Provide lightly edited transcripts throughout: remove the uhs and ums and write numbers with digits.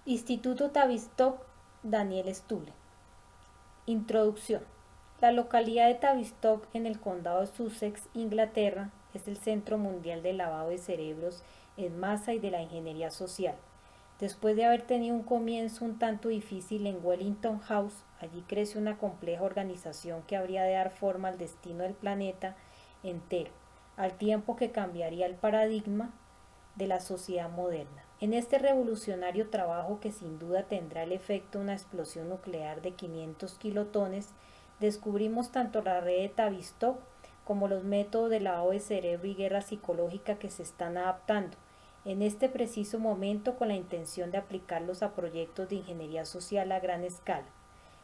Instituto Tavistock, Daniel Stule. Introducción. La localidad de Tavistock en el condado de Sussex, Inglaterra, es el centro mundial del lavado de cerebros en masa y de la ingeniería social. Después de haber tenido un comienzo un tanto difícil en Wellington House, allí crece una compleja organización que habría de dar forma al destino del planeta entero, al tiempo que cambiaría el paradigma de la sociedad moderna. En este revolucionario trabajo, que sin duda tendrá el efecto de una explosión nuclear de 500 kilotones, descubrimos tanto la red de Tavistock como los métodos de lavado de cerebro y guerra psicológica que se están adaptando en este preciso momento con la intención de aplicarlos a proyectos de ingeniería social a gran escala.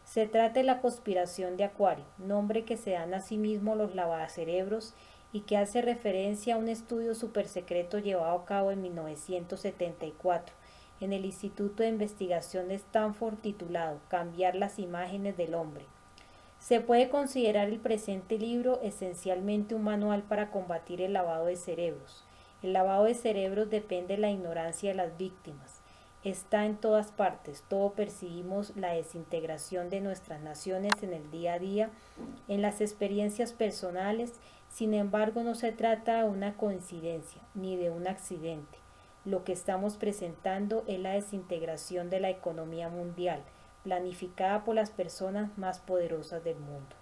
Se trata de la conspiración de Acuario, nombre que se dan a sí mismos los lavacerebros y que hace referencia a un estudio supersecreto llevado a cabo en 1974 en el Instituto de Investigación de Stanford titulado Cambiar las imágenes del hombre. Se puede considerar el presente libro esencialmente un manual para combatir el lavado de cerebros. El lavado de cerebros depende de la ignorancia de las víctimas. Está en todas partes, todo percibimos la desintegración de nuestras naciones en el día a día, en las experiencias personales. Sin embargo, no se trata de una coincidencia ni de un accidente. Lo que estamos presentando es la desintegración de la economía mundial, planificada por las personas más poderosas del mundo.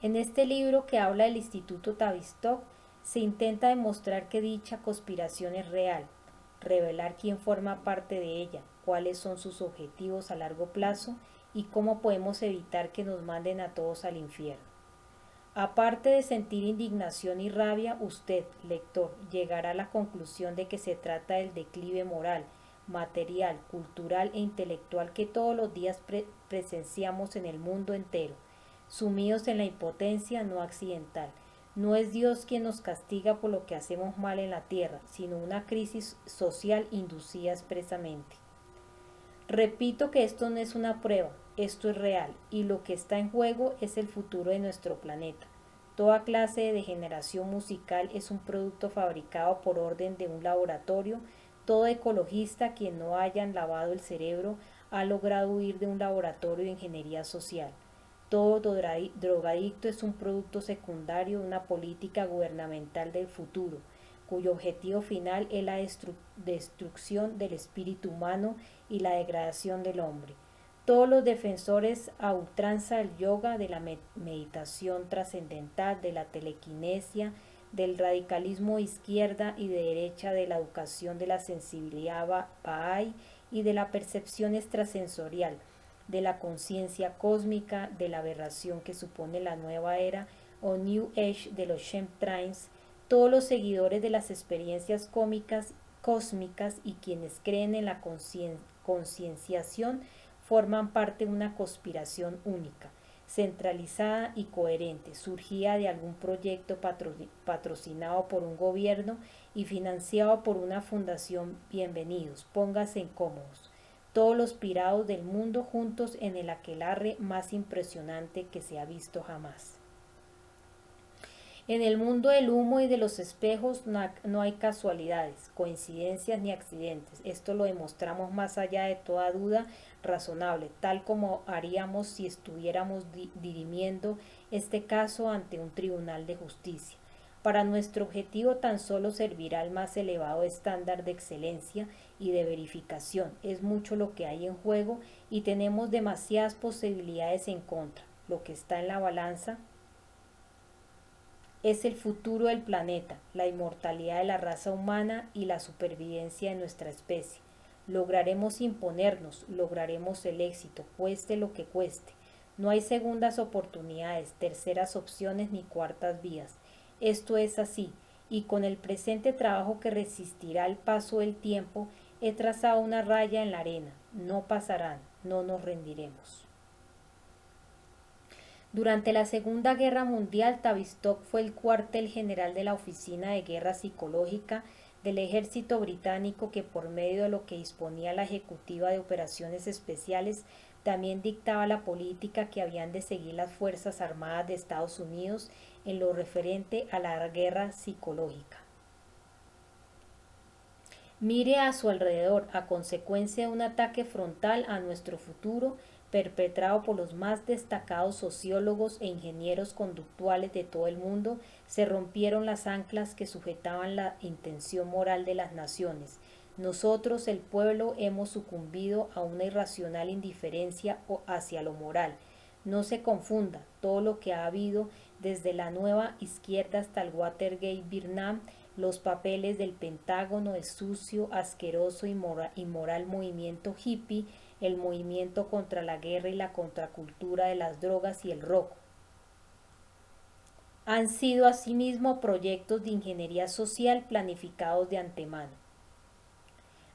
En este libro, que habla del Instituto Tavistock, se intenta demostrar que dicha conspiración es real, revelar quién forma parte de ella, cuáles son sus objetivos a largo plazo y cómo podemos evitar que nos manden a todos al infierno. Aparte de sentir indignación y rabia, usted, lector, llegará a la conclusión de que se trata del declive moral, material, cultural e intelectual que todos los días presenciamos en el mundo entero, sumidos en la impotencia no accidental. No es Dios quien nos castiga por lo que hacemos mal en la tierra, sino una crisis social inducida expresamente. Repito que esto no es una prueba, esto es real, y lo que está en juego es el futuro de nuestro planeta. Toda clase de degeneración musical es un producto fabricado por orden de un laboratorio. Todo ecologista quien no hayan lavado el cerebro ha logrado huir de un laboratorio de ingeniería social. Todo drogadicto es un producto secundario de una política gubernamental del futuro, cuyo objetivo final es la destrucción del espíritu humano y la degradación del hombre. Todos los defensores a ultranza del yoga, de la meditación trascendental, de la telequinesia, del radicalismo izquierda y de derecha, de la educación de la sensibilidad Bahá'í y de la percepción extrasensorial, de la conciencia cósmica, de la aberración que supone la nueva era o New Age de los chemtrails, todos los seguidores de las experiencias cósmicas y quienes creen en la concienciación forman parte de una conspiración única, centralizada y coherente, surgida de algún proyecto patrocinado por un gobierno y financiado por una fundación. Bienvenidos, pónganse incómodos. Todos los pirados del mundo juntos en el aquelarre más impresionante que se ha visto jamás. En el mundo del humo y de los espejos no hay casualidades, coincidencias ni accidentes. Esto lo demostramos más allá de toda duda razonable, tal como haríamos si estuviéramos dirimiendo este caso ante un tribunal de justicia. Para nuestro objetivo tan solo servirá el más elevado estándar de excelencia y de verificación. Es mucho lo que hay en juego y tenemos demasiadas posibilidades en contra. Lo que está en la balanza es el futuro del planeta, la inmortalidad de la raza humana y la supervivencia de nuestra especie. Lograremos imponernos, lograremos el éxito, cueste lo que cueste. No hay segundas oportunidades, terceras opciones ni cuartas vías. Esto es así, y con el presente trabajo que resistirá el paso del tiempo, he trazado una raya en la arena. No pasarán, no nos rendiremos. Durante la Segunda Guerra Mundial, Tavistock fue el cuartel general de la Oficina de Guerra Psicológica del Ejército Británico, que por medio de lo que disponía la Ejecutiva de Operaciones Especiales también dictaba la política que habían de seguir las Fuerzas Armadas de Estados Unidos en lo referente a la guerra psicológica. Mire a su alrededor a consecuencia de un ataque frontal a nuestro futuro perpetrado por los más destacados sociólogos e ingenieros conductuales de todo el mundo, se rompieron las anclas que sujetaban la intención moral de las naciones. Nosotros, el pueblo, hemos sucumbido a una irracional indiferencia hacia lo moral. No se confunda, todo lo que ha habido desde la nueva izquierda hasta el Watergate Vietnam, los papeles del Pentágono, el sucio, asqueroso y inmoral movimiento hippie, el movimiento contra la guerra y la contracultura de las drogas y el rock. Han sido asimismo proyectos de ingeniería social planificados de antemano.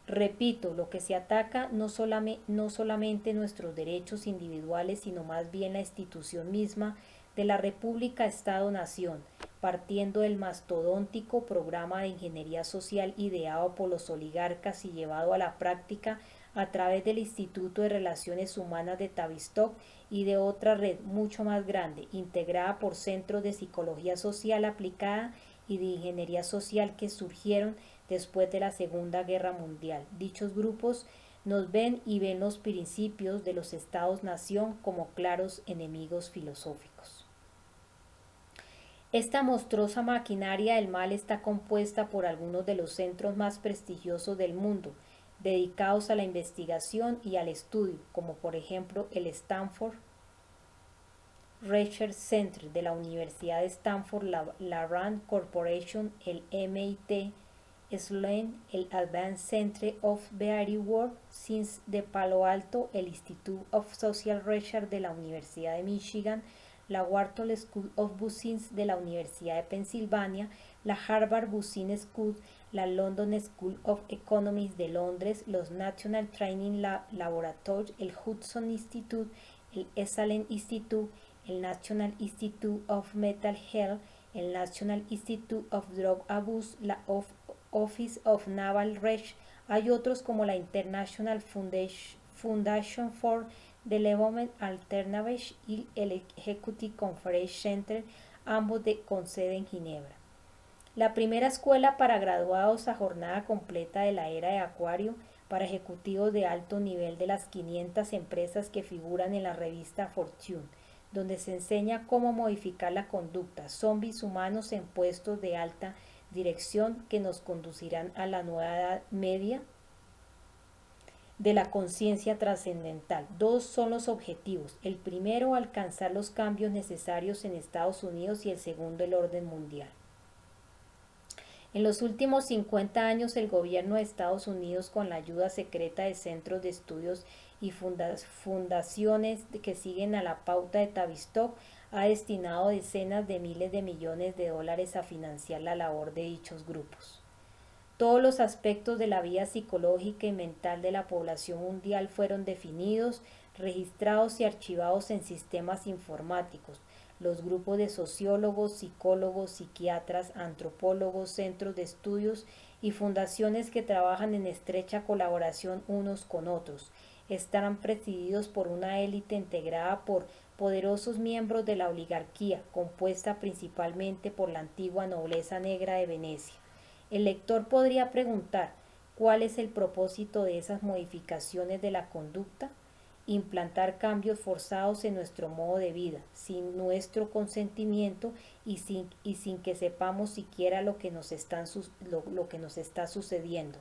Repito, lo que se ataca no solamente nuestros derechos individuales, sino más bien la institución misma de la República Estado-Nación, partiendo del mastodóntico programa de ingeniería social ideado por los oligarcas y llevado a la práctica a través del Instituto de Relaciones Humanas de Tavistock y de otra red mucho más grande, integrada por centros de psicología social aplicada y de ingeniería social que surgieron después de la Segunda Guerra Mundial. Dichos grupos nos ven y ven los principios de los estados-nación como claros enemigos filosóficos. Esta monstruosa maquinaria del mal está compuesta por algunos de los centros más prestigiosos del mundo, dedicados a la investigación y al estudio, como por ejemplo el Stanford Research Center de la Universidad de Stanford, la Rand Corporation, el MIT Sloan, el Advanced Center of Behavioral Science de Palo Alto, el Institute of Social Research de la Universidad de Michigan, la Wharton School of Business de la Universidad de Pensilvania, la Harvard Business School, la London School of Economics de Londres, los National Training Laboratory, el Hudson Institute, el Esalen Institute, el National Institute of Mental Health, el National Institute of Drug Abuse, la Office of Naval Research. Hay otros como la International Foundation for Development Alternatives y el Executive Conference Center, ambos con sede en Ginebra. La primera escuela para graduados a jornada completa de la era de Acuario para ejecutivos de alto nivel de las 500 empresas que figuran en la revista Fortune, donde se enseña cómo modificar la conducta, zombies humanos en puestos de alta dirección que nos conducirán a la nueva edad media de la conciencia trascendental. Dos son los objetivos. El primero, alcanzar los cambios necesarios en Estados Unidos y el segundo, el orden mundial. En los últimos 50 años, el gobierno de Estados Unidos, con la ayuda secreta de centros de estudios y fundaciones que siguen a la pauta de Tavistock, ha destinado decenas de miles de millones de dólares a financiar la labor de dichos grupos. Todos los aspectos de la vida psicológica y mental de la población mundial fueron definidos, registrados y archivados en sistemas informáticos. Los grupos de sociólogos, psicólogos, psiquiatras, antropólogos, centros de estudios y fundaciones que trabajan en estrecha colaboración unos con otros estarán presididos por una élite integrada por poderosos miembros de la oligarquía, compuesta principalmente por la antigua nobleza negra de Venecia. El lector podría preguntar, ¿cuál es el propósito de esas modificaciones de la conducta? Implantar cambios forzados en nuestro modo de vida, sin nuestro consentimiento y sin que sepamos siquiera lo que nos está sucediendo.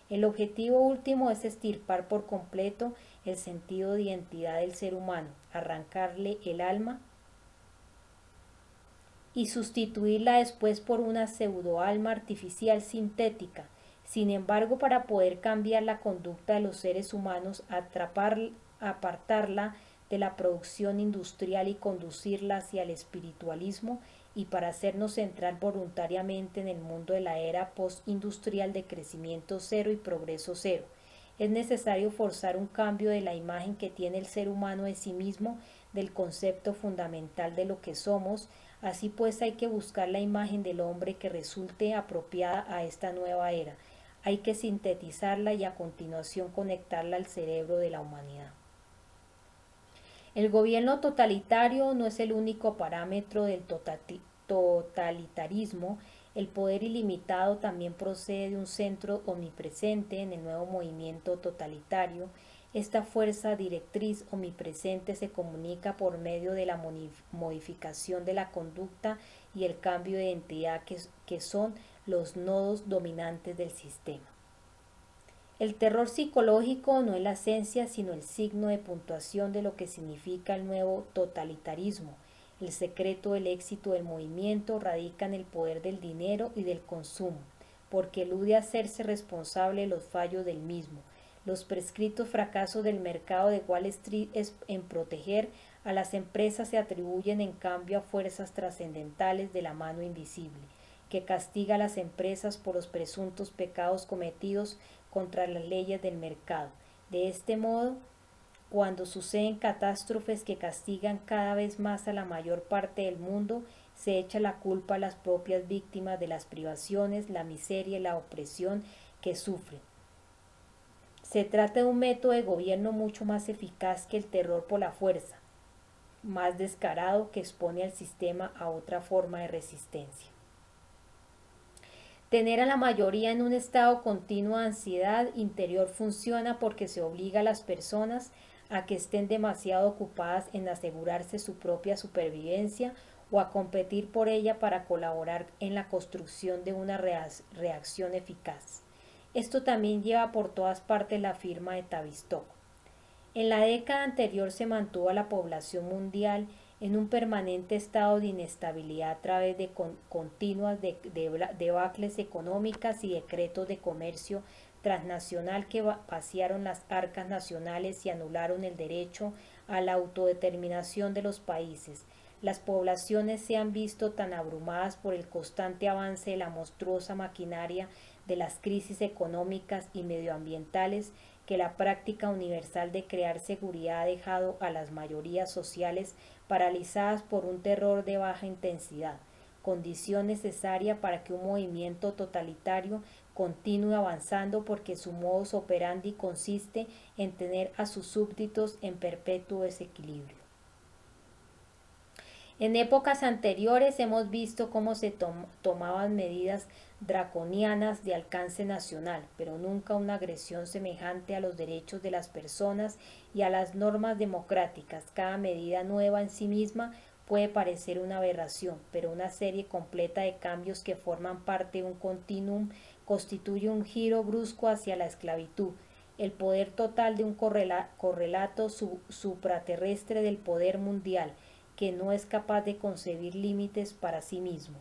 El objetivo último es extirpar por completo el sentido de identidad del ser humano, arrancarle el alma y sustituirla después por una pseudoalma artificial sintética. Sin embargo, para poder cambiar la conducta de los seres humanos, apartarla de la producción industrial y conducirla hacia el espiritualismo, y para hacernos entrar voluntariamente en el mundo de la era postindustrial de crecimiento cero y progreso cero, es necesario forzar un cambio de la imagen que tiene el ser humano de sí mismo, del concepto fundamental de lo que somos. Así pues, hay que buscar la imagen del hombre que resulte apropiada a esta nueva era. Hay que sintetizarla y a continuación conectarla al cerebro de la humanidad. El gobierno totalitario no es el único parámetro del totalitarismo. El poder ilimitado también procede de un centro omnipresente en el nuevo movimiento totalitario. Esta fuerza directriz omnipresente se comunica por medio de la modificación de la conducta y el cambio de identidad que son los nodos dominantes del sistema. El terror psicológico no es la esencia, sino el signo de puntuación de lo que significa el nuevo totalitarismo. El secreto del éxito del movimiento radica en el poder del dinero y del consumo, porque elude hacerse responsable de los fallos del mismo. Los prescritos fracasos del mercado de Wall Street en proteger a las empresas se atribuyen en cambio a fuerzas trascendentales de la mano invisible, que castiga a las empresas por los presuntos pecados cometidos contra las leyes del mercado. De este modo, cuando suceden catástrofes que castigan cada vez más a la mayor parte del mundo, se echa la culpa a las propias víctimas de las privaciones, la miseria y la opresión que sufren. Se trata de un método de gobierno mucho más eficaz que el terror por la fuerza, más descarado, que expone al sistema a otra forma de resistencia. Tener a la mayoría en un estado continuo de ansiedad interior funciona porque se obliga a las personas a que estén demasiado ocupadas en asegurarse su propia supervivencia o a competir por ella para colaborar en la construcción de una reacción eficaz. Esto también lleva por todas partes la firma de Tavistock. En la década anterior se mantuvo a la población mundial en un permanente estado de inestabilidad a través de continuas debacles económicas y decretos de comercio transnacional que vaciaron las arcas nacionales y anularon el derecho a la autodeterminación de los países. Las poblaciones se han visto tan abrumadas por el constante avance de la monstruosa maquinaria de las crisis económicas y medioambientales que la práctica universal de crear seguridad ha dejado a las mayorías sociales paralizadas por un terror de baja intensidad, condición necesaria para que un movimiento totalitario continúe avanzando, porque su modus operandi consiste en tener a sus súbditos en perpetuo desequilibrio. En épocas anteriores hemos visto cómo se tomaban medidas draconianas de alcance nacional, pero nunca una agresión semejante a los derechos de las personas y a las normas democráticas. Cada medida nueva en sí misma puede parecer una aberración, pero una serie completa de cambios que forman parte de un continuum constituye un giro brusco hacia la esclavitud, el poder total de un correlato supraterrestre del poder mundial, que no es capaz de concebir límites para sí mismo.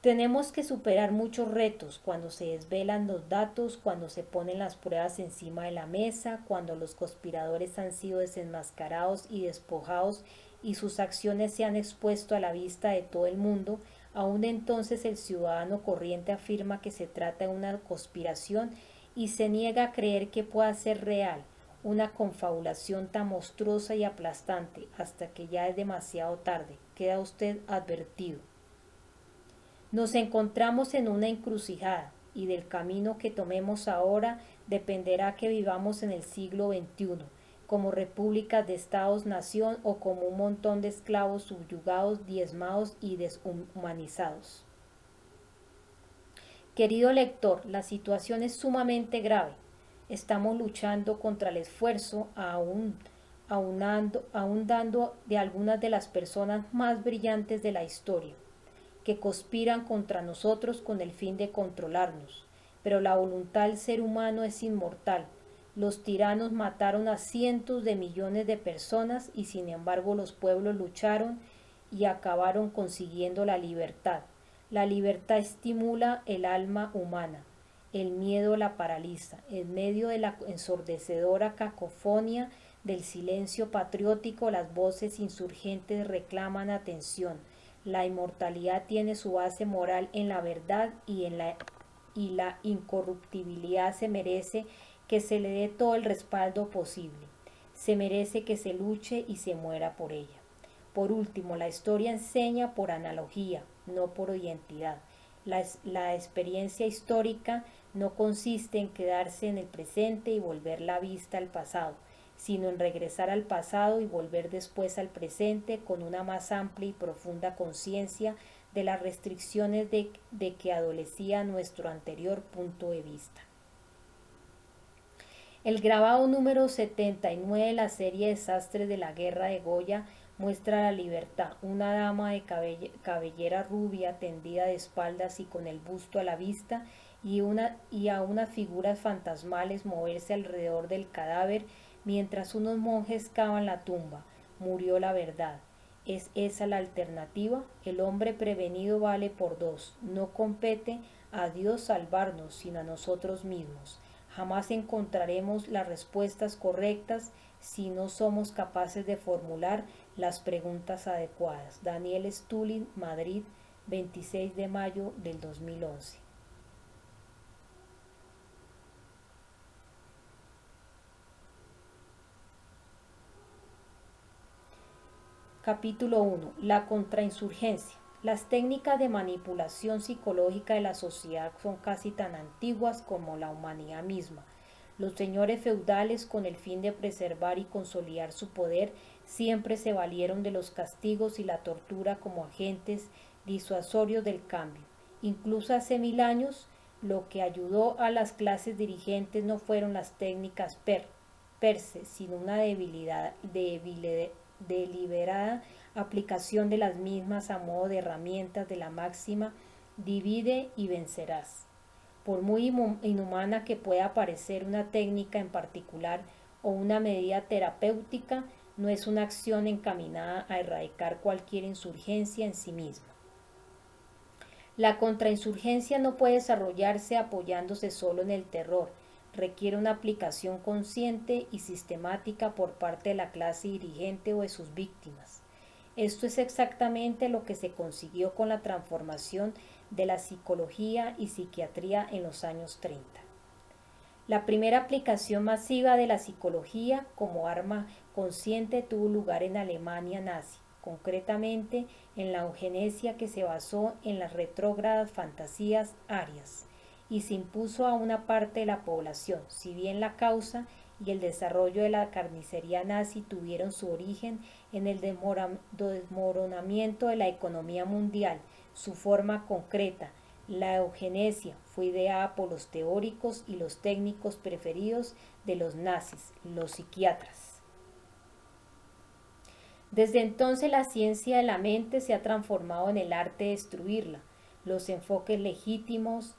Tenemos que superar muchos retos cuando se desvelan los datos, cuando se ponen las pruebas encima de la mesa, cuando los conspiradores han sido desenmascarados y despojados y sus acciones se han expuesto a la vista de todo el mundo. Aún entonces el ciudadano corriente afirma que se trata de una conspiración y se niega a creer que pueda ser real, una confabulación tan monstruosa y aplastante, hasta que ya es demasiado tarde. Queda usted advertido. Nos encontramos en una encrucijada, y del camino que tomemos ahora dependerá que vivamos en el siglo XXI, como repúblicas de estados-nación o como un montón de esclavos subyugados, diezmados y deshumanizados. Querido lector, la situación es sumamente grave. Estamos luchando contra el esfuerzo, aún dando de algunas de las personas más brillantes de la historia, que conspiran contra nosotros con el fin de controlarnos. Pero la voluntad del ser humano es inmortal. Los tiranos mataron a cientos de millones de personas y sin embargo los pueblos lucharon y acabaron consiguiendo la libertad. La libertad estimula el alma humana. El miedo la paraliza. En medio de la ensordecedora cacofonía del silencio patriótico, las voces insurgentes reclaman atención. La inmortalidad tiene su base moral en la verdad y la incorruptibilidad se merece que se le dé todo el respaldo posible. Se merece que se luche y se muera por ella. Por último, la historia enseña por analogía, no por identidad. La experiencia histórica no consiste en quedarse en el presente y volver la vista al pasado, sino en regresar al pasado y volver después al presente con una más amplia y profunda conciencia de las restricciones de que adolecía nuestro anterior punto de vista. El grabado número 79 de la serie Desastres de la Guerra de Goya muestra la libertad, una dama de cabellera rubia tendida de espaldas y con el busto a la vista y a unas figuras fantasmales moverse alrededor del cadáver mientras unos monjes cavan la tumba. Murió la verdad. ¿Es esa la alternativa? El hombre prevenido vale por dos. No compete a Dios salvarnos, sino a nosotros mismos. Jamás encontraremos las respuestas correctas si no somos capaces de formular las preguntas adecuadas. Daniel Stulin, Madrid, 26 de mayo del 2011. Capítulo 1. La contrainsurgencia. Las técnicas de manipulación psicológica de la sociedad son casi tan antiguas como la humanidad misma. Los señores feudales, con el fin de preservar y consolidar su poder, siempre se valieron de los castigos y la tortura como agentes disuasorios del cambio. Incluso hace 1000 años, lo que ayudó a las clases dirigentes no fueron las técnicas perse, sino una deliberada aplicación de las mismas a modo de herramientas de la máxima divide y vencerás. Por muy inhumana que pueda parecer una técnica en particular o una medida terapéutica, no es una acción encaminada a erradicar cualquier insurgencia en sí misma. La contrainsurgencia no puede desarrollarse apoyándose solo en el terror, requiere una aplicación consciente y sistemática por parte de la clase dirigente o de sus víctimas. Esto es exactamente lo que se consiguió con la transformación de la psicología y psiquiatría en los años 30. La primera aplicación masiva de la psicología como arma consciente tuvo lugar en Alemania nazi, concretamente en la eugenesia que se basó en las retrógradas fantasías arias y se impuso a una parte de la población, si bien la causa y el desarrollo de la carnicería nazi tuvieron su origen en el desmoronamiento de la economía mundial. Su forma concreta, la eugenesia, fue ideada por los teóricos y los técnicos preferidos de los nazis, los psiquiatras. Desde entonces la ciencia de la mente se ha transformado en el arte de destruirla. Los enfoques legítimos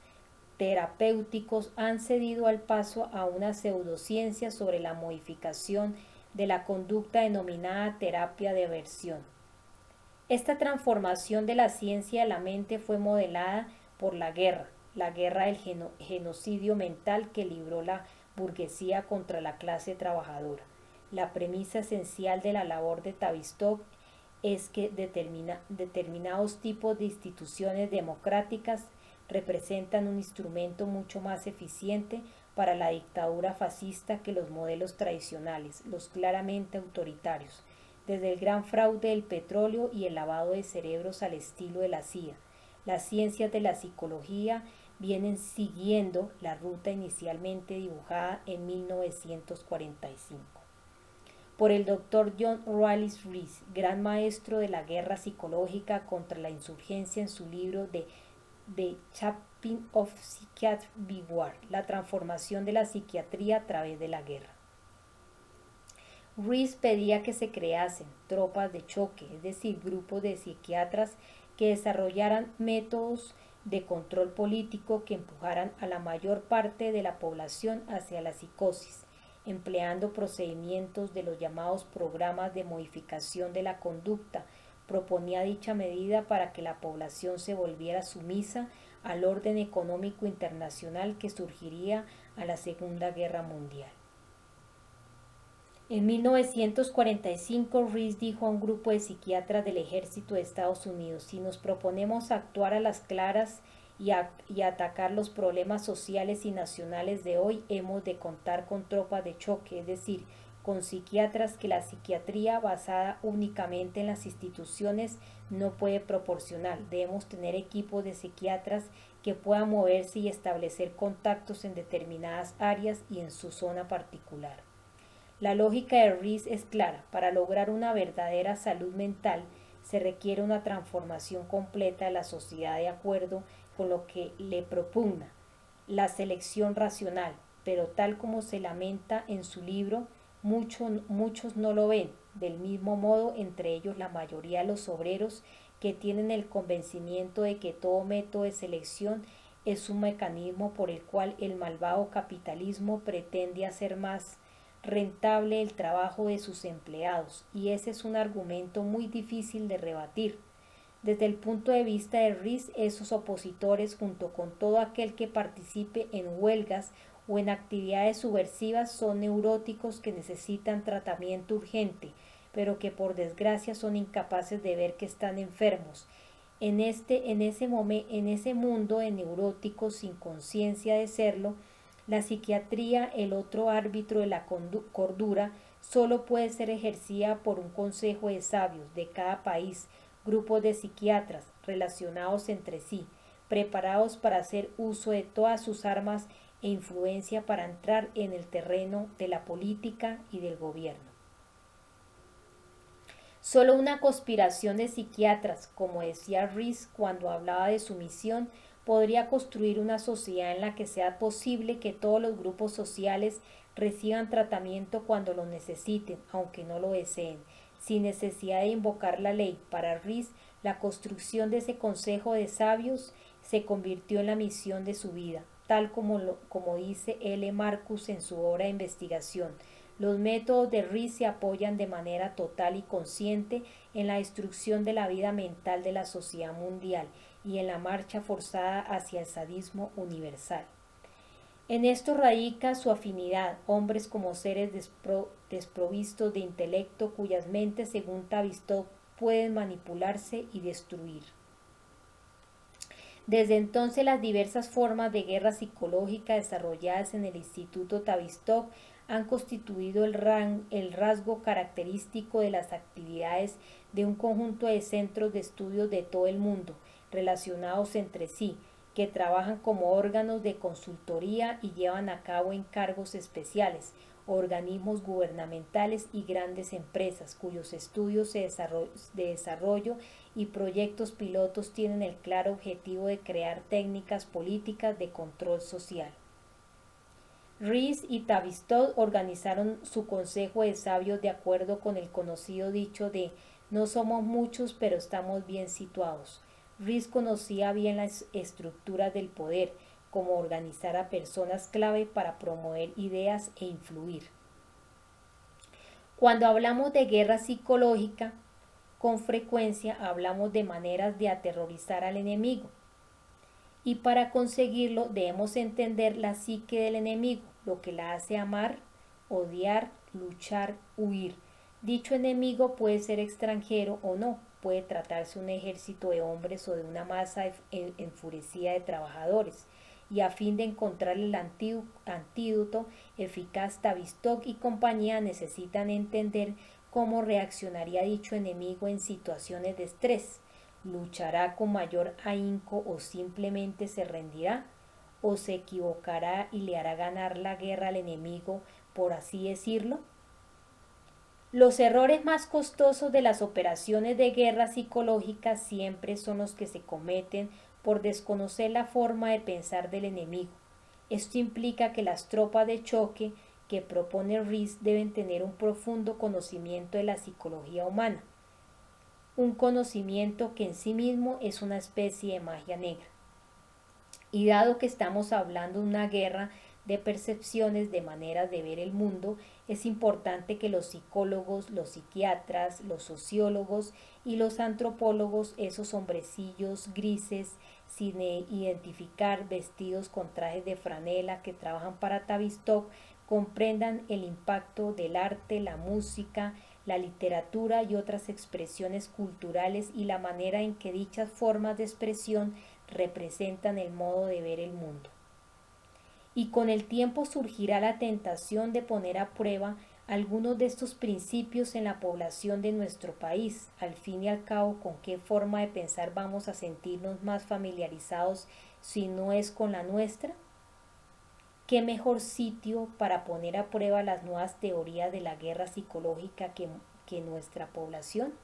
terapéuticos han cedido al paso a una pseudociencia sobre la modificación de la conducta denominada terapia de aversión. Esta transformación de la ciencia de la mente fue modelada por la guerra del genocidio mental que libró la burguesía contra la clase trabajadora. La premisa esencial de la labor de Tavistock es que determinados tipos de instituciones democráticas representan un instrumento mucho más eficiente para la dictadura fascista que los modelos tradicionales, los claramente autoritarios, desde el gran fraude del petróleo y el lavado de cerebros al estilo de la CIA. Las ciencias de la psicología vienen siguiendo la ruta inicialmente dibujada en 1945 por el Dr. John Wallis Rees, gran maestro de la guerra psicológica contra la insurgencia en su libro The Shaping of Psychiatry by War, la transformación de la psiquiatría a través de la guerra. Rees pedía que se creasen tropas de choque, es decir, grupos de psiquiatras que desarrollaran métodos de control político que empujaran a la mayor parte de la población hacia la psicosis, empleando procedimientos de los llamados programas de modificación de la conducta. Proponía dicha medida para que la población se volviera sumisa al orden económico internacional que surgiría a la Segunda Guerra Mundial. En 1945, Rees dijo a un grupo de psiquiatras del ejército de Estados Unidos: si nos proponemos actuar a las claras y atacar los problemas sociales y nacionales de hoy, hemos de contar con tropas de choque, es decir, con psiquiatras que la psiquiatría basada únicamente en las instituciones no puede proporcionar. Debemos tener equipos de psiquiatras que puedan moverse y establecer contactos en determinadas áreas y en su zona particular. La lógica de Rees es clara. Para lograr una verdadera salud mental Se requiere una transformación completa de la sociedad de acuerdo con lo que le propugna, la selección racional, pero tal como se lamenta en su libro, muchos no lo ven, del mismo modo entre ellos la mayoría de los obreros que tienen el convencimiento de que todo método de selección es un mecanismo por el cual el malvado capitalismo pretende hacer más rentable el trabajo de sus empleados, y ese es un argumento muy difícil de rebatir. Desde el punto de vista de Rees, esos opositores, junto con todo aquel que participe en huelgas o en actividades subversivas, son neuróticos que necesitan tratamiento urgente, pero que por desgracia son incapaces de ver que están enfermos. En ese mundo de neuróticos sin conciencia de serlo, la psiquiatría, el otro árbitro de la cordura, solo puede ser ejercida por un consejo de sabios de cada país, grupos de psiquiatras relacionados entre sí, preparados para hacer uso de todas sus armas e influencia para entrar en el terreno de la política y del gobierno. Solo una conspiración de psiquiatras, como decía Rees cuando hablaba de su misión, podría construir una sociedad en la que sea posible que todos los grupos sociales reciban tratamiento cuando lo necesiten, aunque no lo deseen, sin necesidad de invocar la ley. Para Rees, la construcción de ese consejo de sabios se convirtió en la misión de su vida, tal como dice L. Marcus en su obra de investigación. Los métodos de Rees se apoyan de manera total y consciente en la destrucción de la vida mental de la sociedad mundial y en la marcha forzada hacia el sadismo universal. En esto radica su afinidad, hombres como seres desprovistos de intelecto cuyas mentes, según Tavistock, pueden manipularse y destruir. Desde entonces las diversas formas de guerra psicológica desarrolladas en el Instituto Tavistock han constituido el rasgo característico de las actividades de un conjunto de centros de estudios de todo el mundo, relacionados entre sí, que trabajan como órganos de consultoría y llevan a cabo encargos especiales, organismos gubernamentales y grandes empresas, cuyos estudios de desarrollo y proyectos pilotos tienen el claro objetivo de crear técnicas políticas de control social. Rees y Tavistock organizaron su consejo de sabios de acuerdo con el conocido dicho de no somos muchos pero estamos bien situados. Rees conocía bien las estructuras del poder, como organizar a personas clave para promover ideas e influir. Cuando hablamos de guerra psicológica, con frecuencia hablamos de maneras de aterrorizar al enemigo. Y para conseguirlo debemos entender la psique del enemigo, lo que la hace amar, odiar, luchar, huir. Dicho enemigo puede ser extranjero o no, puede tratarse de un ejército de hombres o de una masa enfurecida de trabajadores. Y a fin de encontrar el antídoto eficaz, Tavistock y compañía necesitan entender cómo reaccionaría dicho enemigo en situaciones de estrés. ¿Luchará con mayor ahínco o simplemente se rendirá? ¿O se equivocará y le hará ganar la guerra al enemigo, por así decirlo? Los errores más costosos de las operaciones de guerra psicológica siempre son los que se cometen por desconocer la forma de pensar del enemigo. Esto implica que las tropas de choque que propone Rees deben tener un profundo conocimiento de la psicología humana, un conocimiento que en sí mismo es una especie de magia negra. Y dado que estamos hablando de una guerra de percepciones, de maneras de ver el mundo, es importante que los psicólogos, los psiquiatras, los sociólogos y los antropólogos, esos hombrecillos grises, sin identificar, vestidos con trajes de franela que trabajan para Tavistock, comprendan el impacto del arte, la música, la literatura y otras expresiones culturales y la manera en que dichas formas de expresión representan el modo de ver el mundo. Y con el tiempo surgirá la tentación de poner a prueba algunos de estos principios en la población de nuestro país. Al fin y al cabo, ¿con qué forma de pensar vamos a sentirnos más familiarizados si no es con la nuestra? ¿Qué mejor sitio para poner a prueba las nuevas teorías de la guerra psicológica que nuestra población?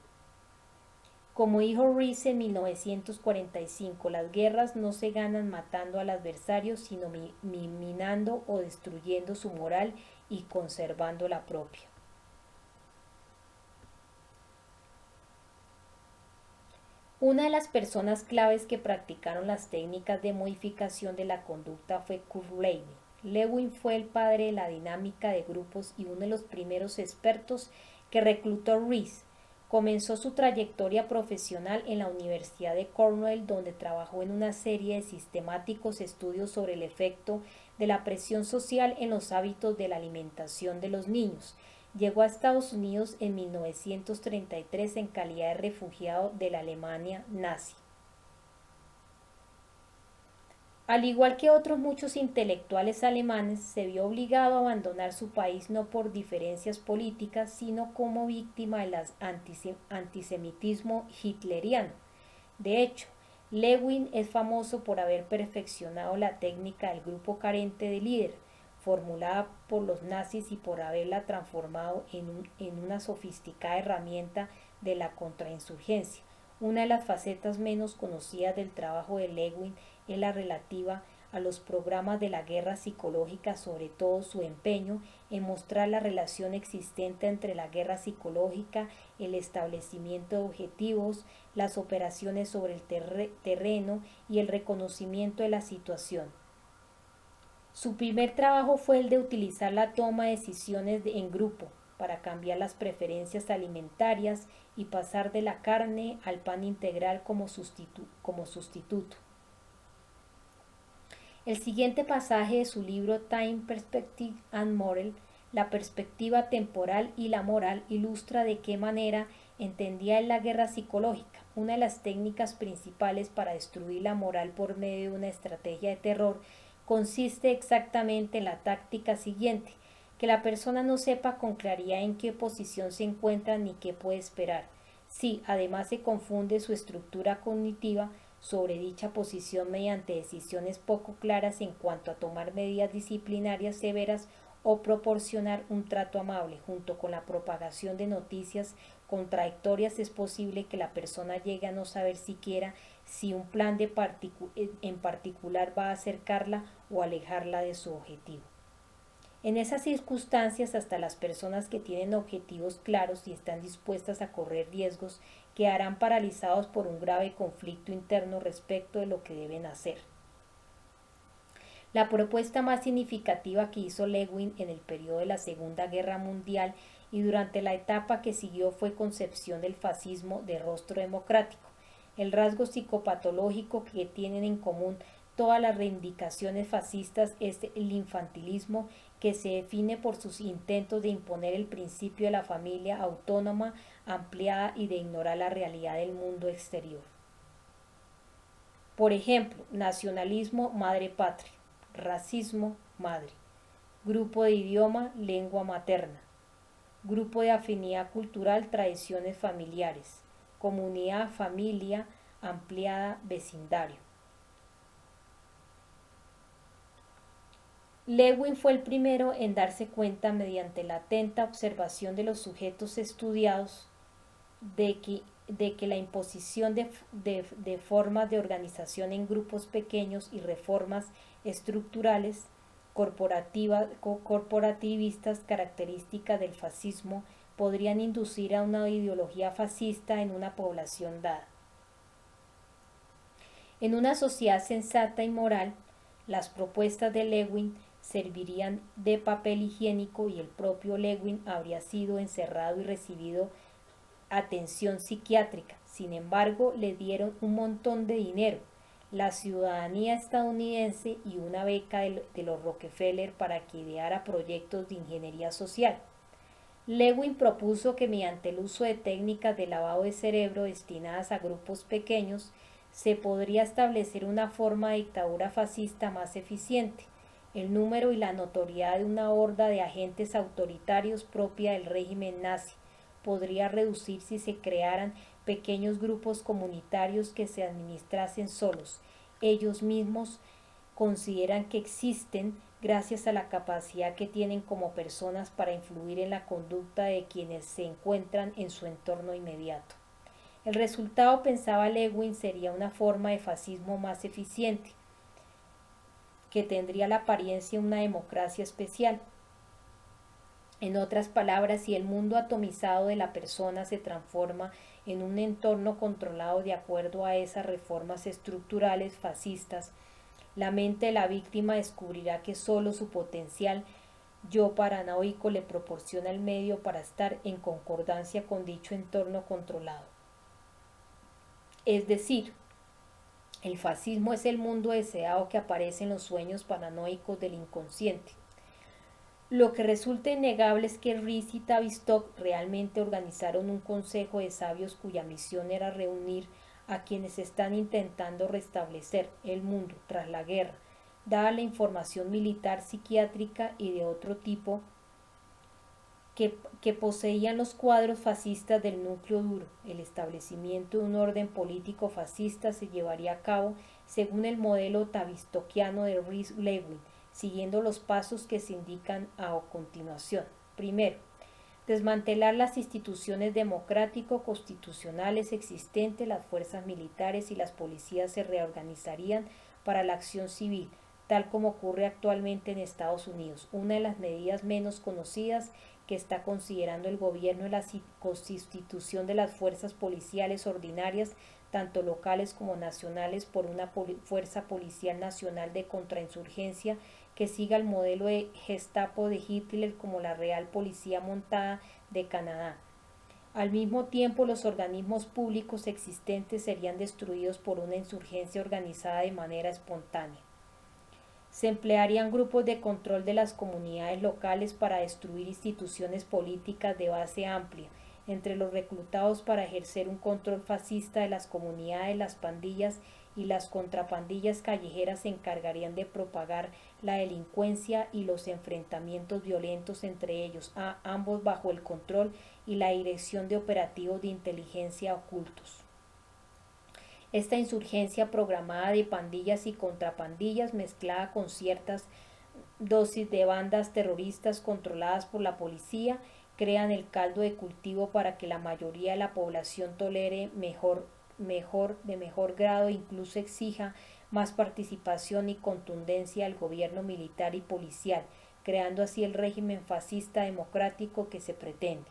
Como dijo Rees en 1945, las guerras no se ganan matando al adversario, sino minando o destruyendo su moral y conservando la propia. Una de las personas claves que practicaron las técnicas de modificación de la conducta fue Kurt Lewin. Lewin fue el padre de la dinámica de grupos y uno de los primeros expertos que reclutó Rees. Comenzó su trayectoria profesional en la Universidad de Cornell, donde trabajó en una serie de sistemáticos estudios sobre el efecto de la presión social en los hábitos de la alimentación de los niños. Llegó a Estados Unidos en 1933 en calidad de refugiado de la Alemania nazi. Al igual que otros muchos intelectuales alemanes, se vio obligado a abandonar su país no por diferencias políticas, sino como víctima del antisemitismo hitleriano. De hecho, Lewin es famoso por haber perfeccionado la técnica del grupo carente de líder, formulada por los nazis, y por haberla transformado en una sofisticada herramienta de la contrainsurgencia. Una de las facetas menos conocidas del trabajo de Lewin es la relativa a los programas de la guerra psicológica, sobre todo su empeño en mostrar la relación existente entre la guerra psicológica, el establecimiento de objetivos, las operaciones sobre el terreno y el reconocimiento de la situación. Su primer trabajo fue el de utilizar la toma de decisiones en grupo para cambiar las preferencias alimentarias y pasar de la carne al pan integral como sustituto. El siguiente pasaje de su libro Time, Perspective and Moral, la perspectiva temporal y la moral, ilustra de qué manera entendía él la guerra psicológica. Una de las técnicas principales para destruir la moral por medio de una estrategia de terror consiste exactamente en la táctica siguiente: que la persona no sepa con claridad en qué posición se encuentra ni qué puede esperar. Si además se confunde su estructura cognitiva sobre dicha posición mediante decisiones poco claras en cuanto a tomar medidas disciplinarias severas o proporcionar un trato amable, junto con la propagación de noticias contradictorias, es posible que la persona llegue a no saber siquiera si un plan en particular va a acercarla o alejarla de su objetivo. En esas circunstancias, hasta las personas que tienen objetivos claros y están dispuestas a correr riesgos quedarán paralizados por un grave conflicto interno respecto de lo que deben hacer. La propuesta más significativa que hizo Lewin en el periodo de la Segunda Guerra Mundial y durante la etapa que siguió fue concepción del fascismo de rostro democrático. El rasgo psicopatológico que tienen en común todas las reivindicaciones fascistas es el infantilismo, que se define por sus intentos de imponer el principio de la familia autónoma, ampliada, y de ignorar la realidad del mundo exterior. Por ejemplo, nacionalismo, madre patria; racismo, madre; grupo de idioma, lengua materna; grupo de afinidad cultural, tradiciones familiares; comunidad, familia ampliada, vecindario. Lewin fue el primero en darse cuenta, mediante la atenta observación de los sujetos estudiados, de que la imposición de formas de organización en grupos pequeños y reformas estructurales corporativistas características del fascismo podrían inducir a una ideología fascista en una población dada. En una sociedad sensata y moral, las propuestas de Lewin servirían de papel higiénico y el propio Lewin habría sido encerrado y recibido atención psiquiátrica. Sin embargo, le dieron un montón de dinero, la ciudadanía estadounidense y una beca de los Rockefeller para que ideara proyectos de ingeniería social. Lewin propuso que mediante el uso de técnicas de lavado de cerebro destinadas a grupos pequeños se podría establecer una forma de dictadura fascista más eficiente. El número y la notoriedad de una horda de agentes autoritarios propia del régimen nazi podría reducir si se crearan pequeños grupos comunitarios que se administrasen solos. Ellos mismos consideran que existen gracias a la capacidad que tienen como personas para influir en la conducta de quienes se encuentran en su entorno inmediato. El resultado, pensaba Lewin, sería una forma de fascismo más eficiente, que tendría la apariencia de una democracia especial. En otras palabras, si el mundo atomizado de la persona se transforma en un entorno controlado de acuerdo a esas reformas estructurales fascistas, la mente de la víctima descubrirá que solo su potencial yo paranoico le proporciona el medio para estar en concordancia con dicho entorno controlado. Es decir, el fascismo es el mundo deseado que aparece en los sueños paranoicos del inconsciente. Lo que resulta innegable es que Ries y Tavistock realmente organizaron un consejo de sabios cuya misión era reunir a quienes están intentando restablecer el mundo tras la guerra, dada la información militar, psiquiátrica y de otro tipo que poseían los cuadros fascistas del núcleo duro. El establecimiento de un orden político fascista se llevaría a cabo según el modelo tavistockiano de Ries-Lewin, siguiendo los pasos que se indican a continuación. Primero, desmantelar las instituciones democrático-constitucionales existentes, las fuerzas militares y las policías se reorganizarían para la acción civil, tal como ocurre actualmente en Estados Unidos. Una de las medidas menos conocidas que está considerando el gobierno es la constitución de las fuerzas policiales ordinarias, tanto locales como nacionales, por una fuerza policial nacional de contrainsurgencia que siga el modelo de Gestapo de Hitler como la Real Policía Montada de Canadá. Al mismo tiempo, los organismos públicos existentes serían destruidos por una insurgencia organizada de manera espontánea. Se emplearían grupos de control de las comunidades locales para destruir instituciones políticas de base amplia. Entre los reclutados para ejercer un control fascista de las comunidades, las pandillas y las contrapandillas callejeras se encargarían de propagar la delincuencia y los enfrentamientos violentos entre ellos, ambos bajo el control y la dirección de operativos de inteligencia ocultos. Esta insurgencia programada de pandillas y contrapandillas, mezclada con ciertas dosis de bandas terroristas controladas por la policía, crean el caldo de cultivo para que la mayoría de la población tolere de mejor grado e incluso exija más participación y contundencia del gobierno militar y policial, creando así el régimen fascista democrático que se pretende.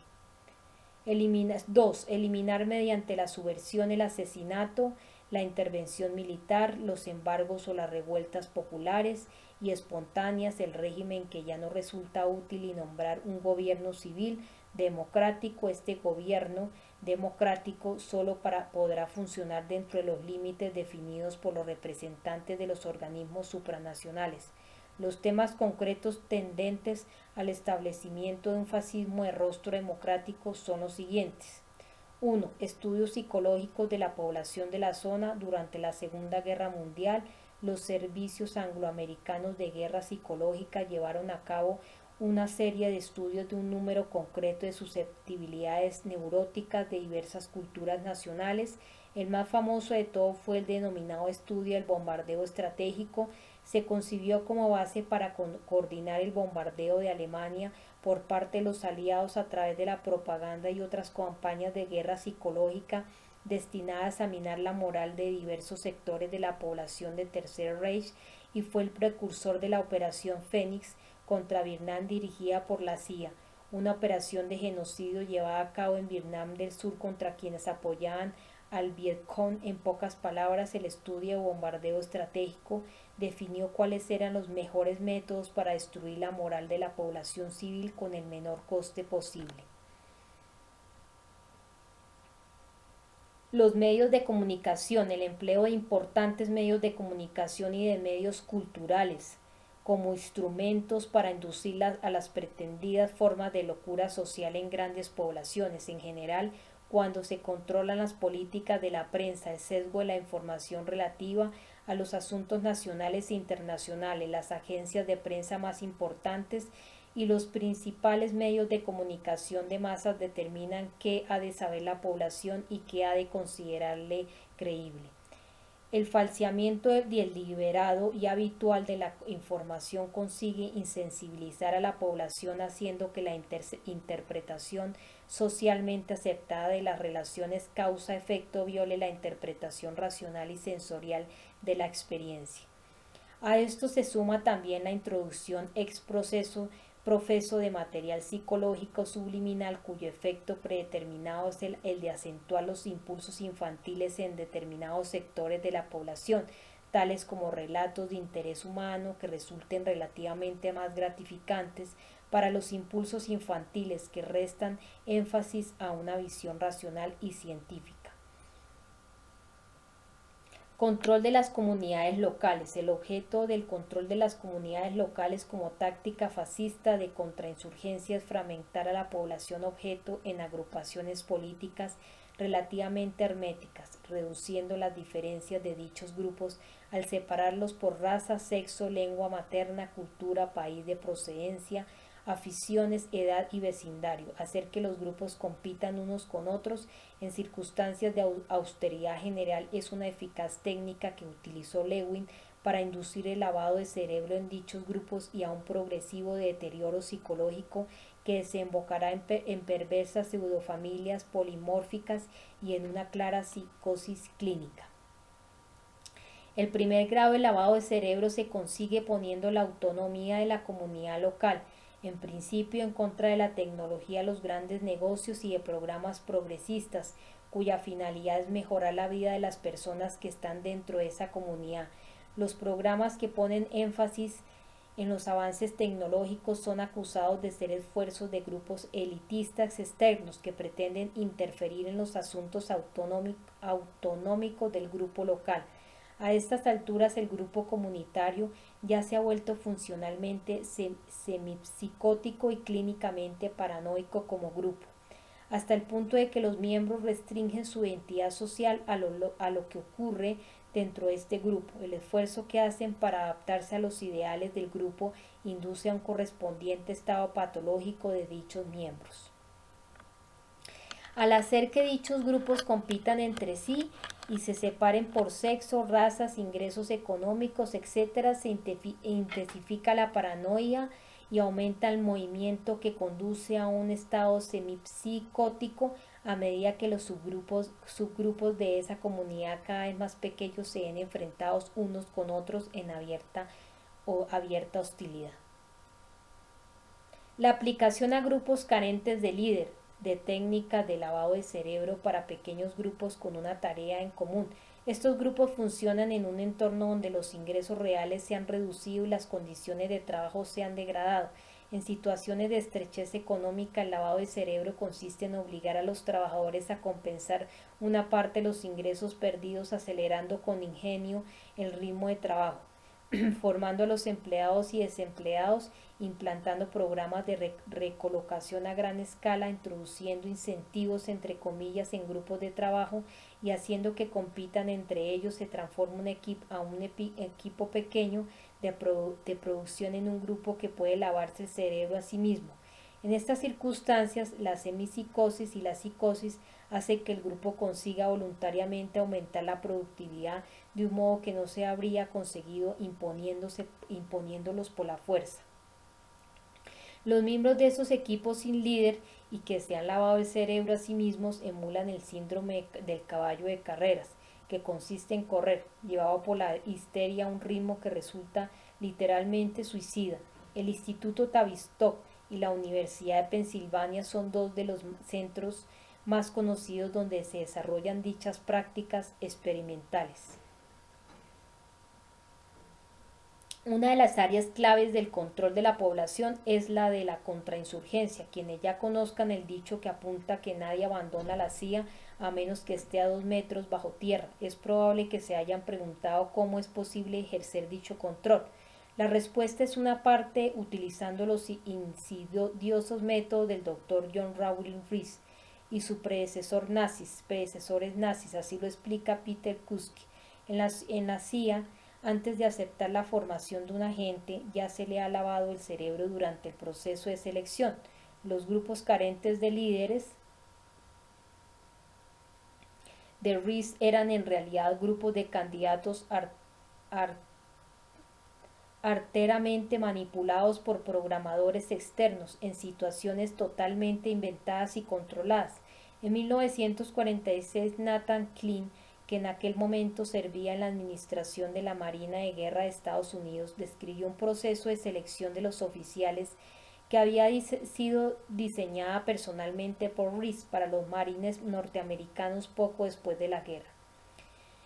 2. Eliminar mediante la subversión, el asesinato, la intervención militar, los embargos o las revueltas populares y espontáneas, el régimen que ya no resulta útil, y nombrar un gobierno civil democrático. Este gobierno democrático solo podrá funcionar dentro de los límites definidos por los representantes de los organismos supranacionales. Los temas concretos tendentes al establecimiento de un fascismo de rostro democrático son los siguientes. 1. Estudios psicológicos de la población de la zona. Durante la Segunda Guerra Mundial, los servicios angloamericanos de guerra psicológica llevaron a cabo una serie de estudios de un número concreto de susceptibilidades neuróticas de diversas culturas nacionales. El más famoso de todos fue el denominado estudio del bombardeo estratégico. Se concibió como base para coordinar el bombardeo de Alemania por parte de los aliados a través de la propaganda y otras campañas de guerra psicológica destinadas a minar la moral de diversos sectores de la población del Tercer Reich, y fue el precursor de la Operación Fénix contra Vietnam, dirigida por la CIA, una operación de genocidio llevada a cabo en Vietnam del Sur contra quienes apoyaban al Vietcong. En pocas palabras, el estudio de bombardeo estratégico definió cuáles eran los mejores métodos para destruir la moral de la población civil con el menor coste posible. Los medios de comunicación, el empleo de importantes medios de comunicación y de medios culturales como instrumentos para inducir a las pretendidas formas de locura social en grandes poblaciones. En general, cuando se controlan las políticas de la prensa, el sesgo de la información relativa a los asuntos nacionales e internacionales, las agencias de prensa más importantes y los principales medios de comunicación de masas determinan qué ha de saber la población y qué ha de considerarle creíble. El falseamiento deliberado y habitual de la información consigue insensibilizar a la población, haciendo que la interpretación socialmente aceptada de las relaciones causa-efecto viole la interpretación racional y sensorial de la experiencia. A esto se suma también la introducción ex profeso de material psicológico subliminal cuyo efecto predeterminado es el de acentuar los impulsos infantiles en determinados sectores de la población, tales como relatos de interés humano que resulten relativamente más gratificantes para los impulsos infantiles que restan énfasis a una visión racional y científica. Control de las comunidades locales. El objeto del control de las comunidades locales como táctica fascista de contrainsurgencia es fragmentar a la población objeto en agrupaciones políticas relativamente herméticas, reduciendo las diferencias de dichos grupos al separarlos por raza, sexo, lengua materna, cultura, país de procedencia, aficiones, edad y vecindario, hacer que los grupos compitan unos con otros en circunstancias de austeridad general es una eficaz técnica que utilizó Lewin para inducir el lavado de cerebro en dichos grupos y a un progresivo deterioro psicológico que desembocará en perversas pseudofamilias polimórficas y en una clara psicosis clínica. El primer grado de lavado de cerebro se consigue poniendo la autonomía de la comunidad local, en principio en contra de la tecnología de los grandes negocios y de programas progresistas, cuya finalidad es mejorar la vida de las personas que están dentro de esa comunidad. Los programas que ponen énfasis en los avances tecnológicos son acusados de ser esfuerzos de grupos elitistas externos que pretenden interferir en los asuntos autonómicos del grupo local. A estas alturas el grupo comunitario ya se ha vuelto funcionalmente semipsicótico y clínicamente paranoico como grupo, hasta el punto de que los miembros restringen su identidad social a lo que ocurre dentro de este grupo. El esfuerzo que hacen para adaptarse a los ideales del grupo induce a un correspondiente estado patológico de dichos miembros. Al hacer que dichos grupos compitan entre sí y se separen por sexo, razas, ingresos económicos, etc., se intensifica la paranoia y aumenta el movimiento que conduce a un estado semipsicótico a medida que los subgrupos de esa comunidad cada vez más pequeños se ven enfrentados unos con otros en abierta hostilidad. La aplicación a grupos carentes de líder, de técnicas de lavado de cerebro para pequeños grupos con una tarea en común. Estos grupos funcionan en un entorno donde los ingresos reales se han reducido y las condiciones de trabajo se han degradado. En situaciones de estrechez económica, el lavado de cerebro consiste en obligar a los trabajadores a compensar una parte de los ingresos perdidos acelerando con ingenio el ritmo de trabajo, formando a los empleados y desempleados, implantando programas de recolocación a gran escala, introduciendo incentivos entre comillas en grupos de trabajo y haciendo que compitan entre ellos, se transforma un equipo pequeño de producción en un grupo que puede lavarse el cerebro a sí mismo. En estas circunstancias, la semipsicosis y la psicosis hace que el grupo consiga voluntariamente aumentar la productividad de un modo que no se habría conseguido imponiéndolos por la fuerza. Los miembros de esos equipos sin líder y que se han lavado el cerebro a sí mismos emulan el síndrome del caballo de carreras, que consiste en correr, llevado por la histeria a un ritmo que resulta literalmente suicida. El Instituto Tavistock y la Universidad de Pensilvania son dos de los centros más conocidos donde se desarrollan dichas prácticas experimentales. Una de las áreas claves del control de la población es la de la contrainsurgencia. Quienes ya conozcan el dicho que apunta que nadie abandona la CIA a menos que esté a 2 metros bajo tierra, es probable que se hayan preguntado cómo es posible ejercer dicho control. La respuesta es una parte utilizando los insidiosos métodos del Dr. John Rawlings Rees y sus predecesores nazis, así lo explica Peter Kuski. En la CIA, antes de aceptar la formación de un agente, ya se le ha lavado el cerebro durante el proceso de selección. Los grupos carentes de líderes de Rees eran en realidad grupos de candidatos ar arteramente manipulados por programadores externos en situaciones totalmente inventadas y controladas. En 1946, Nathan Klein, que en aquel momento servía en la Administración de la Marina de Guerra de Estados Unidos, describió un proceso de selección de los oficiales que había sido diseñada personalmente por Rees para los marines norteamericanos poco después de la guerra.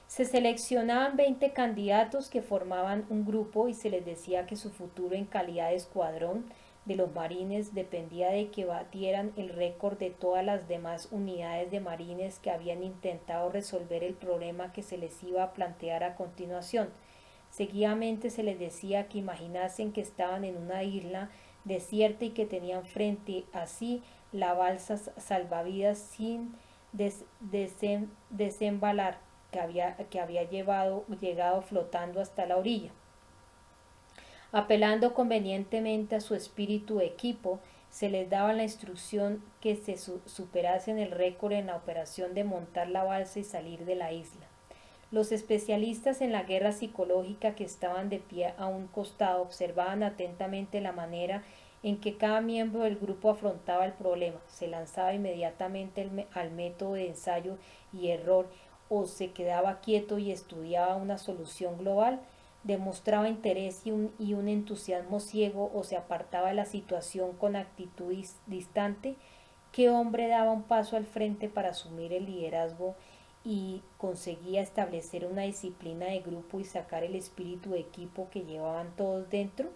Se seleccionaban 20 candidatos que formaban un grupo y se les decía que su futuro en calidad de escuadrón de los marines dependía de que batieran el récord de todas las demás unidades de marines que habían intentado resolver el problema que se les iba a plantear a continuación. Seguidamente se les decía que imaginasen que estaban en una isla desierta y que tenían frente a sí la balsa salvavidas sin desembalar que había llegado flotando hasta la orilla. Apelando convenientemente a su espíritu de equipo, se les daba la instrucción que se superasen el récord en la operación de montar la balsa y salir de la isla. Los especialistas en la guerra psicológica que estaban de pie a un costado observaban atentamente la manera en que cada miembro del grupo afrontaba el problema. Se lanzaba inmediatamente al método de ensayo y error o se quedaba quieto y estudiaba una solución global, demostraba interés y un entusiasmo ciego o se apartaba de la situación con actitud distante. ¿Qué hombre daba un paso al frente para asumir el liderazgo y conseguía establecer una disciplina de grupo y sacar el espíritu de equipo que llevaban todos dentro?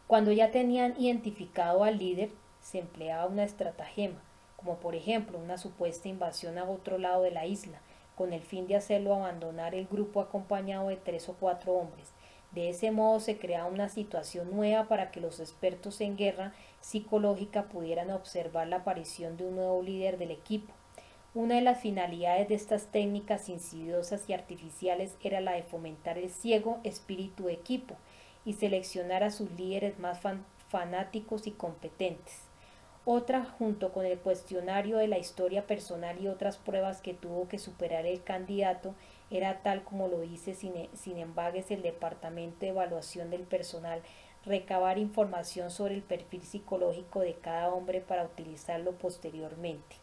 Cuando ya tenían identificado al líder, se empleaba una estratagema, como por ejemplo una supuesta invasión a otro lado de la isla, con el fin de hacerlo abandonar el grupo acompañado de 3 o 4 hombres. De ese modo se creaba una situación nueva para que los expertos en guerra psicológica pudieran observar la aparición de un nuevo líder del equipo. Una de las finalidades de estas técnicas insidiosas y artificiales era la de fomentar el ciego espíritu de equipo y seleccionar a sus líderes más fanáticos y competentes. Otra, junto con el cuestionario de la historia personal y otras pruebas que tuvo que superar el candidato, era tal como lo dice sin embargues el Departamento de Evaluación del Personal, recabar información sobre el perfil psicológico de cada hombre para utilizarlo posteriormente.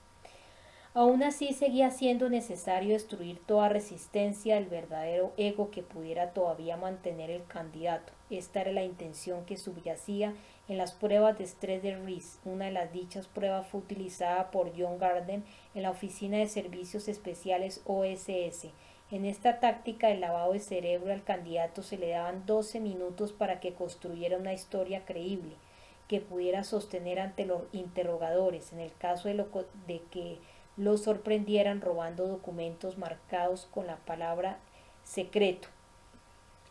Aún así seguía siendo necesario destruir toda resistencia del verdadero ego que pudiera todavía mantener el candidato. Esta era la intención que subyacía en las pruebas de estrés de Rees. Una de las dichas pruebas fue utilizada por John Gardner en la Oficina de Servicios Especiales OSS. En esta táctica de lavado de cerebro al candidato se le daban 12 minutos para que construyera una historia creíble que pudiera sostener ante los interrogadores en el caso de que lo sorprendieran robando documentos marcados con la palabra secreto.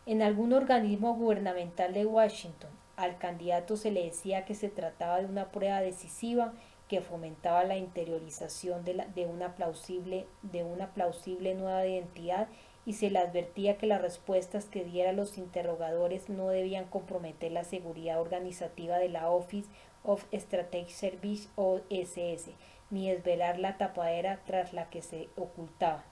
En algún organismo gubernamental de Washington, al candidato se le decía que se trataba de una prueba decisiva que fomentaba la interiorización de una plausible nueva identidad y se le advertía que las respuestas que dieran los interrogadores no debían comprometer la seguridad organizativa de la Office of Strategic Service OSS, ni desvelar la tapadera tras la que se ocultaba.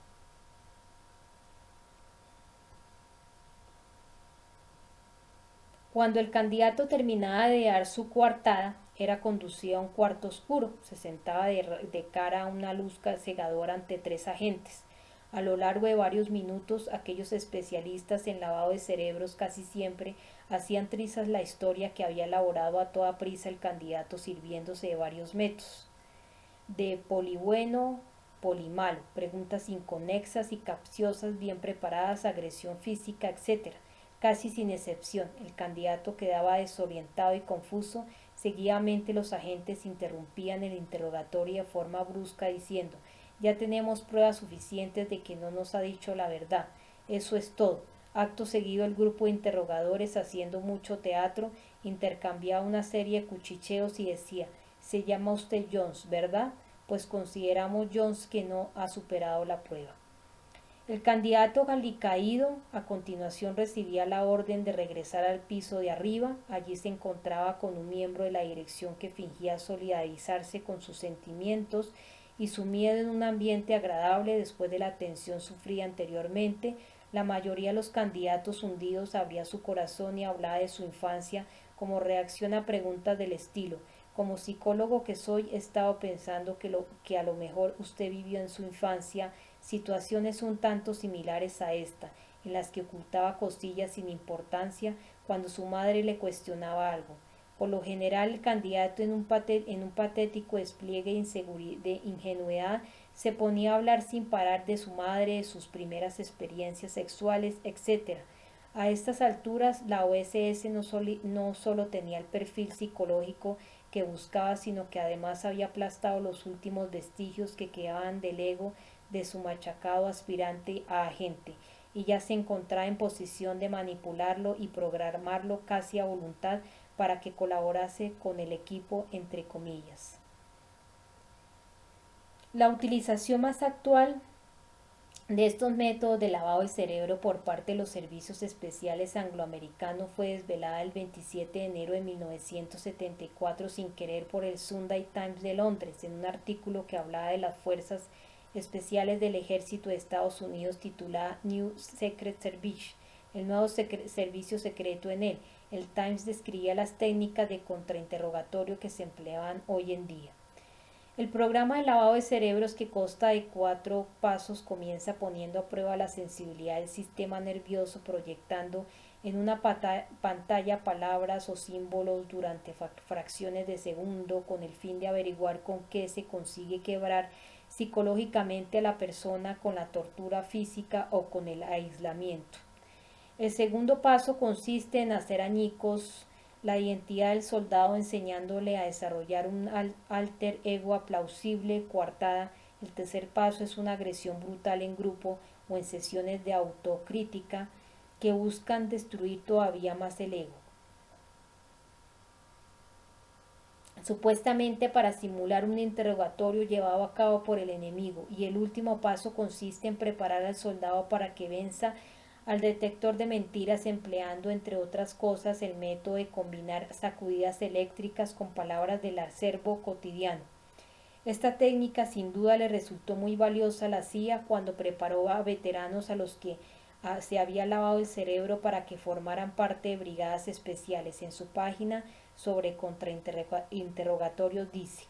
Cuando el candidato terminaba de dar su coartada, era conducido a un cuarto oscuro. Se sentaba de cara a una luz cegadora ante 3 agentes. A lo largo de varios minutos, aquellos especialistas en lavado de cerebros casi siempre hacían trizas la historia que había elaborado a toda prisa el candidato sirviéndose de varios métodos. De polibueno, polimalo, preguntas inconexas y capciosas bien preparadas, agresión física, etc. Casi sin excepción, el candidato quedaba desorientado y confuso. Seguidamente los agentes interrumpían el interrogatorio de forma brusca diciendo: ya tenemos pruebas suficientes de que no nos ha dicho la verdad. Eso es todo. Acto seguido el grupo de interrogadores, haciendo mucho teatro, intercambiaba una serie de cuchicheos y decía: se llama usted Jones, ¿verdad? Pues consideramos Jones que no ha superado la prueba. El candidato alicaído a continuación recibía la orden de regresar al piso de arriba. Allí se encontraba con un miembro de la dirección que fingía solidarizarse con sus sentimientos y sumido en un ambiente agradable después de la tensión sufrida anteriormente, la mayoría de los candidatos hundidos abría su corazón y hablaba de su infancia como reacción a preguntas del estilo: como psicólogo que soy, he estado pensando que a lo mejor usted vivió en su infancia situaciones un tanto similares a esta, en las que ocultaba cosillas sin importancia cuando su madre le cuestionaba algo. Por lo general, el candidato en un patético despliegue de ingenuidad se ponía a hablar sin parar de su madre, de sus primeras experiencias sexuales, etc. A estas alturas, la OSS no solo tenía el perfil psicológico que buscaba, sino que además había aplastado los últimos vestigios que quedaban del ego de su machacado aspirante a agente, y ya se encontraba en posición de manipularlo y programarlo casi a voluntad para que colaborase con el equipo, entre comillas. La utilización más actual de estos métodos de lavado de cerebro por parte de los servicios especiales angloamericanos fue desvelada el 27 de enero de 1974 sin querer por el Sunday Times de Londres, en un artículo que hablaba de las fuerzas especiales del ejército de Estados Unidos, titulada New Secret Service, el nuevo servicio secreto en él. El Times describía las técnicas de contrainterrogatorio que se empleaban hoy en día. El programa de lavado de cerebros, que consta de 4 pasos, comienza poniendo a prueba la sensibilidad del sistema nervioso, proyectando en una pantalla palabras o símbolos durante fracciones de segundo, con el fin de averiguar con qué se consigue quebrar psicológicamente a la persona, con la tortura física o con el aislamiento. El segundo paso consiste en hacer añicos la identidad del soldado, enseñándole a desarrollar un alter ego plausible, coartada. El tercer paso es una agresión brutal en grupo o en sesiones de autocrítica que buscan destruir todavía más el ego, supuestamente para simular un interrogatorio llevado a cabo por el enemigo. Y el último paso consiste en preparar al soldado para que venza al detector de mentiras, empleando, entre otras cosas, el método de combinar sacudidas eléctricas con palabras del acervo cotidiano. Esta técnica sin duda le resultó muy valiosa a la CIA cuando preparó a veteranos a los que se había lavado el cerebro para que formaran parte de brigadas especiales. En su página sobre contrainterrogatorios dice: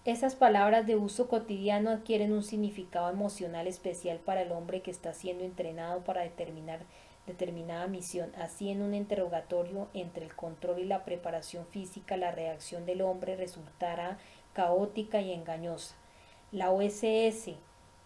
esas palabras de uso cotidiano adquieren un significado emocional especial para el hombre que está siendo entrenado para determinada misión. Así, en un interrogatorio, entre el control y la preparación física, la reacción del hombre resultará caótica y engañosa. La OSS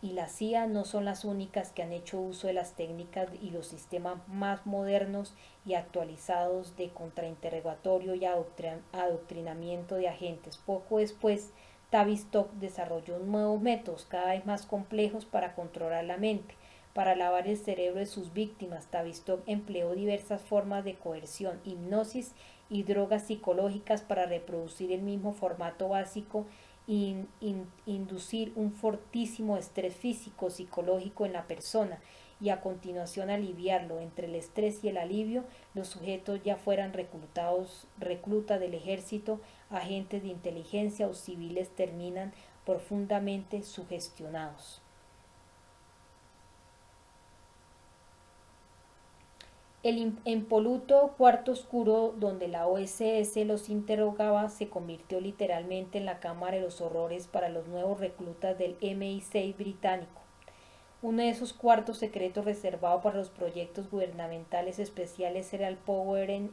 y la CIA no son las únicas que han hecho uso de las técnicas y los sistemas más modernos y actualizados de contrainterrogatorio y adoctrinamiento de agentes. Poco después, Tavistock desarrolló nuevos métodos cada vez más complejos para controlar la mente. Para lavar el cerebro de sus víctimas, Tavistock empleó diversas formas de coerción, hipnosis y drogas psicológicas para reproducir el mismo formato básico e inducir un fortísimo estrés físico psicológico en la persona, y a continuación aliviarlo. Entre el estrés y el alivio, los sujetos, ya fueran reclutas del ejército, agentes de inteligencia o civiles, terminan profundamente sugestionados. El impoluto cuarto oscuro donde la OSS los interrogaba se convirtió literalmente en la cámara de los horrores para los nuevos reclutas del MI6 británico. Uno de esos cuartos secretos reservados para los proyectos gubernamentales especiales era el Power en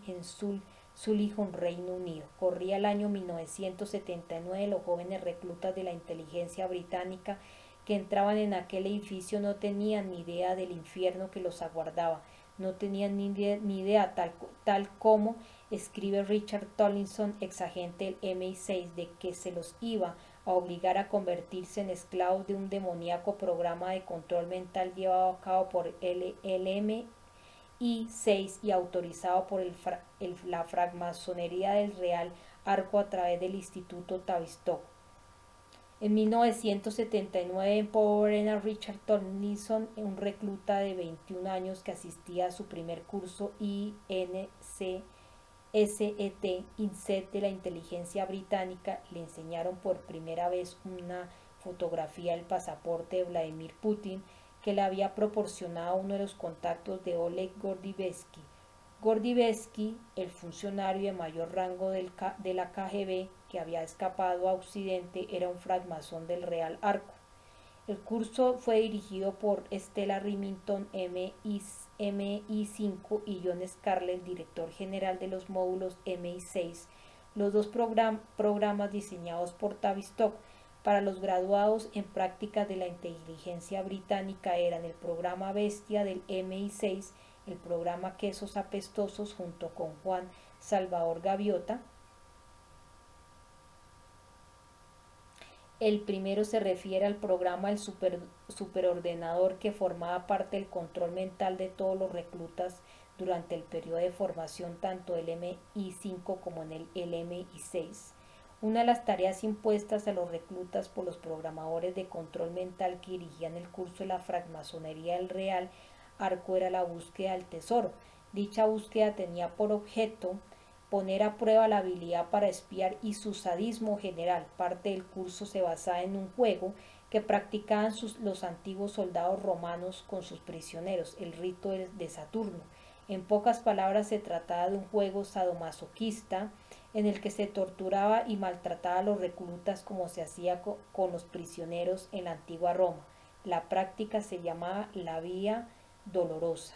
Sullivan, Reino Unido. Corría el año 1979. Los jóvenes reclutas de la inteligencia británica que entraban en aquel edificio no tenían ni idea del infierno que los aguardaba. No tenían ni idea, tal como escribe Richard Tomlinson, exagente del MI6, de que se los iba a obligar a convertirse en esclavos de un demoníaco programa de control mental llevado a cabo por el MI6 y autorizado por la francmasonería del Real Arco a través del Instituto Tavistock. En 1979, en Power era Richard Tomlinson, un recluta de 21 años que asistía a su primer curso INCE SET, INSET de la inteligencia británica le enseñaron por primera vez una fotografía del pasaporte de Vladimir Putin que le había proporcionado uno de los contactos de Oleg Gordybevsky. Gordybevsky, el funcionario de mayor rango de la KGB que había escapado a Occidente, era un francmasón del Real Arco. El curso fue dirigido por Stella Remington MI5 y John Scarlett, director general de los módulos MI6, los dos programas diseñados por Tavistock para los graduados en prácticas de la inteligencia británica eran el programa Bestia del MI6, el programa Quesos Apestosos junto con Juan Salvador Gaviota. El primero se refiere al programa del superordenador que formaba parte del control mental de todos los reclutas durante el periodo de formación tanto del MI5 como en el MI6. Una de las tareas impuestas a los reclutas por los programadores de control mental que dirigían el curso de la francmasonería del Real Arco era la búsqueda del tesoro. Dicha búsqueda tenía por objeto poner a prueba la habilidad para espiar y su sadismo general. Parte del curso se basaba en un juego que practicaban los antiguos soldados romanos con sus prisioneros, el rito de Saturno. En pocas palabras, se trataba de un juego sadomasoquista en el que se torturaba y maltrataba a los reclutas como se hacía con los prisioneros en la antigua Roma. La práctica se llamaba la vía dolorosa.